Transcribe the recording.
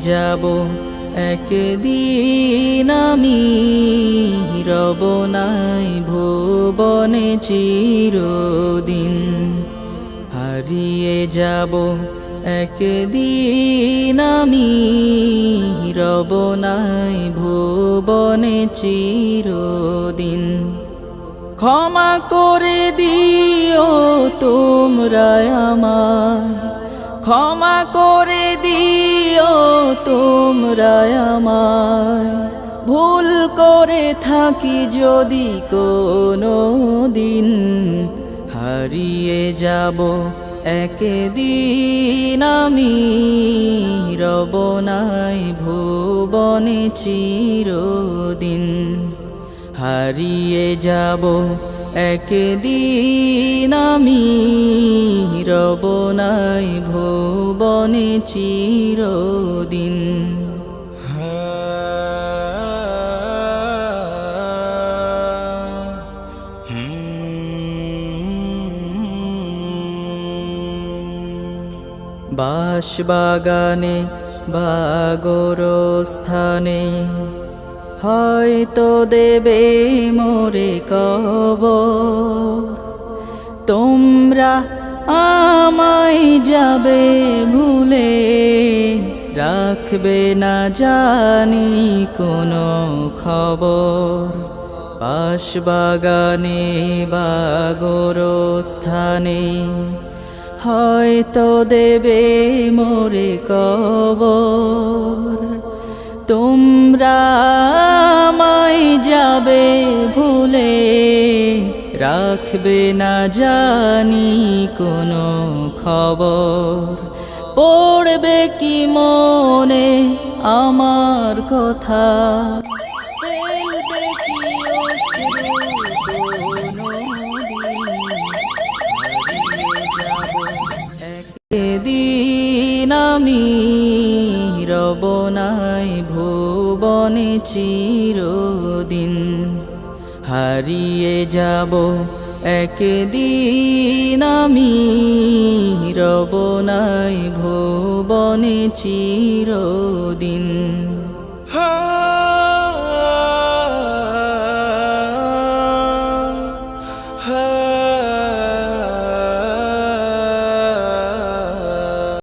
যাব একদিন আমি, রব নাই ভুবনে চিরদিন। হারিয়ে যাব একদিন আমি, রব নাই ভুবনে চিরদিন। ক্ষমা করে দিও তোমরা আমায়, ক্ষমা করে দিও তোমরা আমায়, ভুল করে থাকি যদি কোনো দিন। হারিয়ে যাব একদিন আমি, রব নাই ভুবনে চিরদিন। হারিয়ে যাব একদিন আমি, রব নাই ভুবনে চিরদিন। বাঁশবাগানে বা গোরস্থানে হয়তো দেবে মোরে কবর। তোমরা আমায় যাবে ভুলে, রাখবে না জানি কোনো খবর। বাঁশবাগানে বা গোরস্থানে হয়তো দেবে মোরে কবর। তোমরা আমায় যাবে ভুলে, রাখবে না জানি কোনো খবর। পড়বে কি মনে আমার কথা, ফেলবে কি অশ্রু কোনদিন। হারিয়ে যাব একদিন আমি, রব নাই ভুবনে চিরদিন। হারিয়ে যাব একদিন আমি, রব নাই ভুবনে চিরদিন।